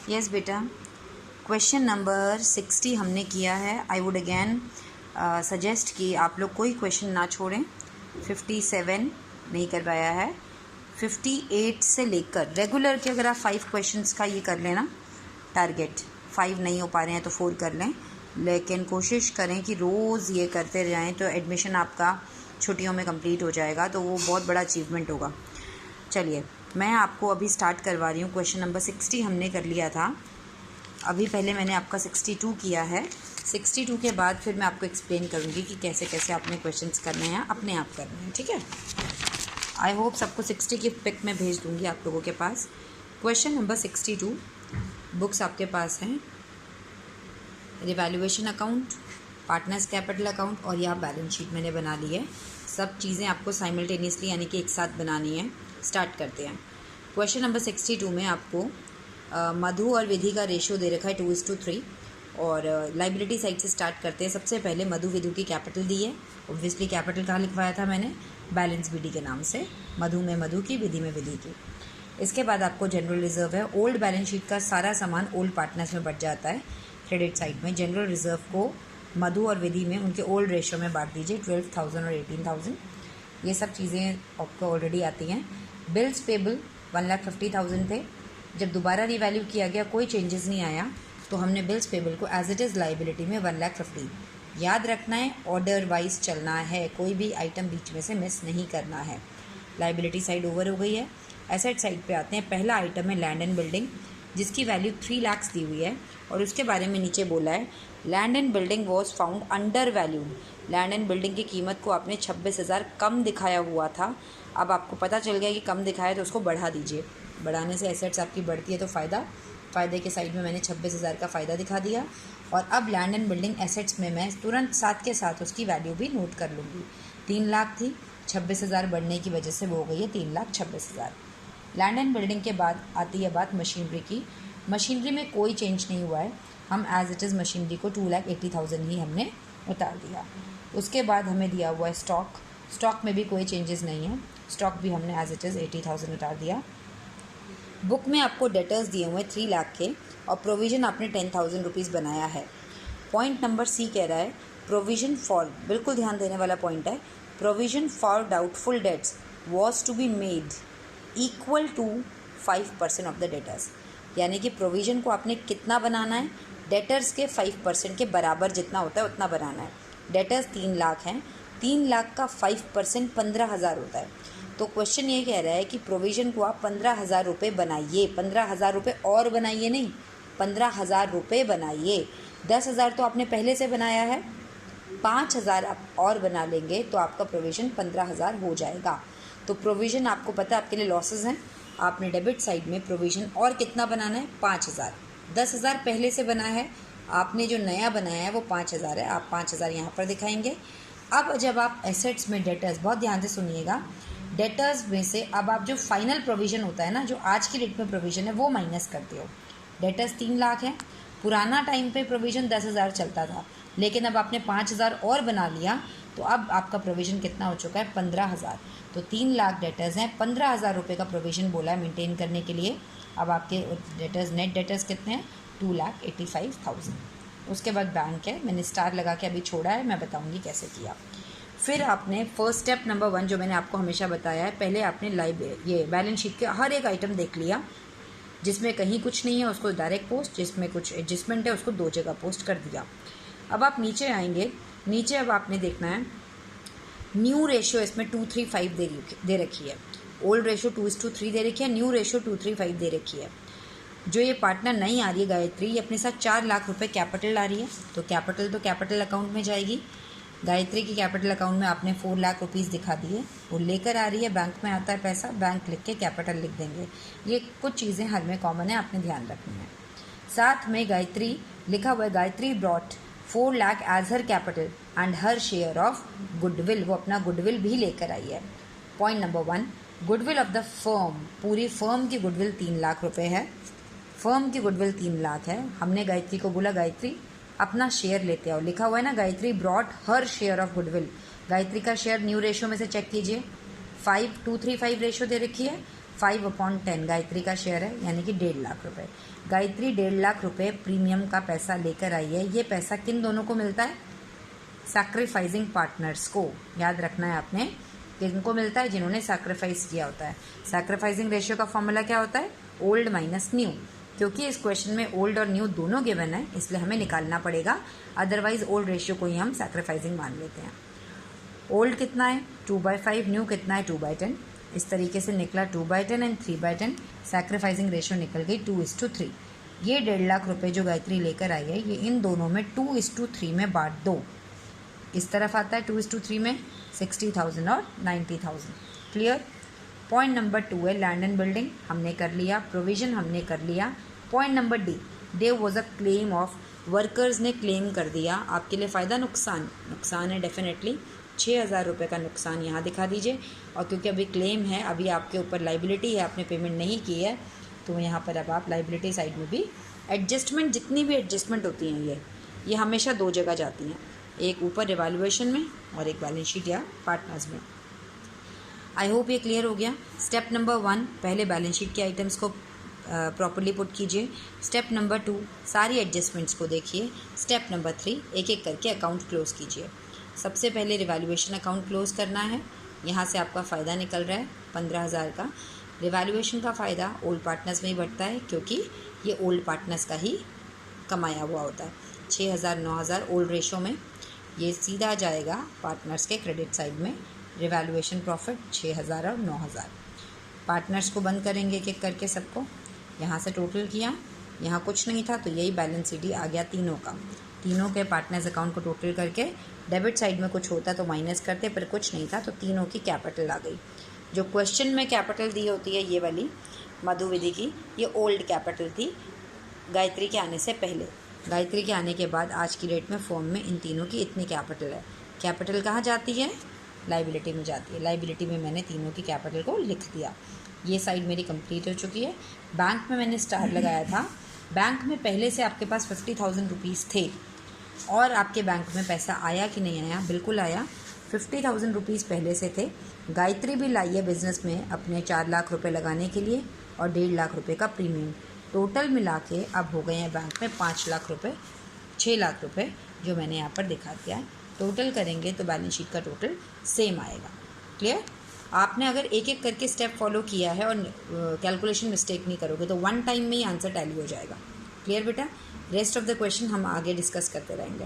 Yes बेटा, question number 60 हमने किया है। आई वुड अगेन सजेस्ट कि आप लोग कोई क्वेश्चन ना छोड़ें। 57 नहीं कर पाया है, 58 से लेकर रेगुलर के अगर आप 5 क्वेश्चंस का ये कर लेना टारगेट, 5 नहीं हो पा रहे हैं तो 4 कर लें, लेकिन कोशिश करें कि रोज़ ये करते जाएं तो एडमिशन आपका छुट्टियों में कंप्लीट हो जाएगा, तो वो बहुत बड़ा अचीवमेंट होगा। चलिए मैं आपको अभी स्टार्ट करवा रही हूँ। क्वेश्चन नंबर 60 हमने कर लिया था, अभी पहले मैंने आपका 62 किया है। 62 के बाद फिर मैं आपको एक्सप्लेन करूँगी कि कैसे कैसे आपने क्वेश्चंस करने हैं, अपने आप करने हैं, ठीक है। आई होप सबको 60 की पिक में भेज दूँगी आप लोगों के पास। क्वेश्चन नंबर 62, बुक्स आपके पास हैं, revaluation account, partners capital account और यह बैलेंस शीट मैंने बना ली है। सब चीज़ें आपको साइमल्टेनियसली यानी कि एक साथ बनानी है। स्टार्ट करते हैं। क्वेश्चन नंबर 62 में आपको मधु और विधि का रेशियो दे रखा है 2:3 और लाइबिलिटी साइड से स्टार्ट करते हैं। सबसे पहले मधु विधु की कैपिटल दी है, ऑब्वियसली कैपिटल कहाँ लिखवाया था मैंने, बैलेंस बीडी के नाम से, मधु में मधु की, विधि में विधि की। इसके बाद आपको जनरल रिजर्व है। ओल्ड बैलेंस शीट का सारा सामान ओल्ड पार्टनर्स में बढ़ जाता है क्रेडिट साइड में। जनरल रिजर्व को मधु और विधि में उनके ओल्ड रेशियो में बांट दीजिए, 12,000 और 18,000। ये सब चीज़ें आपको ऑलरेडी आती हैं। बिल्स पेबल 1,50,000 थे, जब दोबारा रिवैल्यू किया गया कोई चेंजेस नहीं आया तो हमने बिल्स पेबल को एज इट इज़ लाइबिलिटी में 1,50,000। याद रखना है, ऑर्डर वाइज चलना है, कोई भी आइटम बीच में से मिस नहीं करना है। लाइबिलिटी साइड ओवर हो गई है। एसेट साइड पे आते हैं। पहला आइटम है लैंड एंड बिल्डिंग, जिसकी वैल्यू 3 लाख दी हुई है और उसके बारे में नीचे बोला है land and building was found under valued. Land and building की कीमत को आपने 26,000 कम दिखाया हुआ था। अब आपको पता चल गया कि कम दिखाया तो उसको बढ़ा दीजिए। बढ़ाने से एसेट्स आपकी बढ़ती है तो फ़ायदे के साइड में मैंने 26,000 का फ़ायदा दिखा दिया। और अब लैंड एंड बिल्डिंग एसेट्स में मैं तुरंत साथ के साथ उसकी वैल्यू भी नोट कर लूँगी। 3 लाख थी, 26,000 बढ़ने की वजह से वो हो गई है 3,26,000। लैंड एंड बिल्डिंग के बाद आती है बात मशीनरी की। मशीनरी में कोई चेंज नहीं हुआ है, हम एज इट इज़ मशीनरी को 2,80,000 ही हमने उतार दिया। उसके बाद हमें दिया हुआ है स्टॉक में भी कोई चेंजेस नहीं है, स्टॉक भी हमने एज इट इज़ 80,000 उतार दिया। बुक में आपको डेटर्स दिए हुए हैं 3 लाख के और प्रोविज़न आपने 10,000 रुपीज़ बनाया है। पॉइंट नंबर सी कह रहा है प्रोविज़न फॉर, बिल्कुल ध्यान देने वाला पॉइंट है, provision for doubtful debts was to be made equal to 5% of the debtors. यानी कि प्रोविज़न को आपने कितना बनाना है, डेटर्स के 5% के बराबर जितना होता है उतना बनाना है। डेटर्स 3 लाख हैं, 3 लाख का 5% 15,000 होता है। तो क्वेश्चन ये कह रहा है कि प्रोविज़न को आप 15,000 रुपये बनाइए, 15,000 रुपये और बनाइए नहीं, 15,000 रुपये बनाइए। 10,000 तो आपने पहले से बनाया है, 5,000 आप और बना लेंगे तो आपका प्रोविज़न 15,000 हो जाएगा। तो प्रोविज़न आपको पता है आपके लिए लॉसेस हैं, आपने डेबिट साइड में प्रोविज़न और कितना बनाना है, 5,000। 10,000 पहले से बना है, आपने जो नया बनाया है वो 5,000 है, आप 5,000 यहाँ पर दिखाएंगे। अब जब आप एसेट्स में डेटर्स, बहुत ध्यान से सुनिएगा, डेटर्स में से अब आप जो फाइनल प्रोविज़न होता है ना, जो आज की डेट में प्रोविज़न है वो माइनस करते हो। डेटर्स 3 लाख है, पुराना टाइम पे प्रोविज़न 10,000 चलता था, लेकिन अब आपने 5,000 और बना लिया तो अब आपका प्रोविज़न कितना हो चुका है, 15,000। तो 3 लाख डेटर्स हैं, 15,000 रुपये का प्रोविज़न बोला है मेंटेन करने के लिए। अब आपके डेटर्स, नेट डेटर्स कितने हैं, 2,85,000। उसके बाद बैंक है, मैंने स्टार लगा के अभी छोड़ा है, मैं बताऊंगी कैसे किया। फिर आपने फर्स्ट स्टेप नंबर 1 जो मैंने आपको हमेशा बताया है, पहले आपने ये बैलेंस शीट के हर एक आइटम देख लिया, जिसमें कहीं कुछ नहीं है उसको डायरेक्ट पोस्ट, जिसमें कुछ एडजस्टमेंट है उसको 2 जगह पोस्ट कर दिया। अब आप नीचे आएंगे, नीचे अब आपने देखना है न्यू रेशियो, इसमें 235 दे रखी है। ओल्ड रेशियो 2:3 दे रखी है, न्यू रेशियो 235 दे रखी है। जो ये पार्टनर नहीं आ रही है गायत्री, ये अपने साथ 4 लाख रुपए कैपिटल ला रही है, तो कैपिटल अकाउंट में जाएगी। गायत्री की कैपिटल अकाउंट में आपने 4 लाख रुपीज़ दिखा दिए, वो लेकर आ रही है, बैंक में आता है पैसा, बैंक लिख के कैपिटल लिख देंगे। ये कुछ चीज़ें हर में कॉमन है, आपने ध्यान रखनी है। साथ में गायत्री लिखा हुआ है, Gayatri brought 4 lakh as her capital and her share of goodwill, वो अपना गुडविल भी लेकर आई है। Point number 1, goodwill of the firm, पूरी फर्म की गुडविल 3 लाख रुपए है। फर्म की गुडविल 3 लाख है। हमने गायत्री को बोला गायत्री अपना शेयर लेते आओ, लिखा हुआ है ना Gayatri brought her share of goodwill. Gayatri का शेयर न्यू रेशियो में से चेक कीजिए, 5:235 रेशियो दे रखी है, 5/10 गायत्री का शेयर है, यानी कि 1.5 लाख रुपए। गायत्री 1.5 लाख रुपए प्रीमियम का पैसा लेकर आई है। ये पैसा किन दोनों को मिलता है? सैक्रिफाइसिंग पार्टनर्स को। याद रखना है आपने, किनको मिलता है? जिन्होंने सैक्रिफाइस किया होता है। सैक्रिफाइसिंग रेशियो का फॉर्मूला क्या होता है? Old minus new. क्योंकि इस क्वेश्चन में ओल्ड और न्यू दोनों गिवन है, इसलिए हमें निकालना पड़ेगा, अदरवाइज ओल्ड रेशियो को ही हम सैक्रिफाइसिंग मान लेते हैं। ओल्ड कितना है? 2/5। न्यू कितना है? 2/10। इस तरीके से निकला 2/10 एंड 3/10। सैक्रिफाइसिंग रेशियो निकल गई 2:3। ये 1.5 लाख रुपए जो गायत्री लेकर आई है, ये इन दोनों में 2:3 में बांट दो। इस तरफ आता है 2:3 में 60,000 और 90,000। क्लियर? पॉइंट नंबर 2 है लैंड एंड बिल्डिंग, हमने कर लिया। प्रोविजन हमने कर लिया। Point number D, there was a claim of, workers ने क्लेम कर दिया। आपके लिए फ़ायदा नुकसान? नुकसान है डेफिनेटली। 6,000 रुपये का नुकसान यहाँ दिखा दीजिए। और क्योंकि अभी क्लेम है, अभी आपके ऊपर लाइबिलिटी है, आपने पेमेंट नहीं की है, तो यहाँ पर अब आप लाइबिलिटी साइड में भी एडजस्टमेंट, जितनी भी एडजस्टमेंट होती हैं ये हमेशा 2 जगह जाती हैं, एक ऊपर रिवैल्यूएशन में और एक बैलेंस शीट या पार्टनर्स में। आई होप ये क्लियर हो गया। स्टेप नंबर 1, पहले बैलेंस शीट के आइटम्स को प्रॉपर्ली पुट कीजिए। स्टेप नंबर 2, सारी एडजस्टमेंट्स को देखिए। स्टेप नंबर 3, एक एक करके अकाउंट क्लोज़ कीजिए। सबसे पहले रिवैल्यूएशन अकाउंट क्लोज़ करना है। यहाँ से आपका फ़ायदा निकल रहा है 15,000 का। रिवैल्यूएशन का फ़ायदा ओल्ड पार्टनर्स में ही बढ़ता है, क्योंकि ये ओल्ड पार्टनर्स का ही कमाया हुआ होता है। 6,000 9,000 ओल्ड रेशो में, ये सीधा जाएगा पार्टनर्स के क्रेडिट साइड में। रिवैल्यूएशन प्रॉफिट 6,000 और 9,000। पार्टनर्स को बंद करेंगे एक एक करके सबको। यहाँ से टोटल किया, यहाँ कुछ नहीं था तो यही बैलेंस शीट आ गया तीनों का। तीनों के पार्टनर्स अकाउंट को टोटल करके डेबिट साइड में कुछ होता तो माइनस करते, पर कुछ नहीं था तो तीनों की कैपिटल आ गई। जो क्वेश्चन में कैपिटल दी होती है ये वाली मधु विधि की, ये ओल्ड कैपिटल थी गायत्री के आने से पहले। गायत्री के आने के बाद आज की डेट में फॉर्म में इन तीनों की इतनी कैपिटल है। कैपिटल कहाँ जाती है? लाइबिलिटी में जाती है। लाइबिलिटी में मैंने तीनों की कैपिटल को लिख दिया। ये साइड मेरी कंप्लीट हो चुकी है। बैंक में मैंने स्टार लगाया था। बैंक में पहले से आपके पास 50,000 रुपीज़ थे, और आपके बैंक में पैसा आया कि नहीं आया? बिल्कुल आया। 50,000 रुपीज़ पहले से थे। गायत्री भी लाई है बिज़नेस में अपने 4 लाख रुपए लगाने के लिए और 1.5 लाख रुपए का प्रीमियम। टोटल मिला के अब हो गए हैं बैंक में 5 लाख रुपए, 6 लाख रुपए जो मैंने यहाँ पर दिखा दिया है। टोटल करेंगे तो बैलेंस शीट का टोटल सेम आएगा। क्लियर? आपने अगर एक एक करके स्टेप फॉलो किया है और कैलकुलेशन मिस्टेक नहीं करोगे तो 1 टाइम में ही आंसर टैली हो जाएगा। क्लियर बेटा? रेस्ट ऑफ द क्वेश्चन हम आगे डिस्कस करते रहेंगे।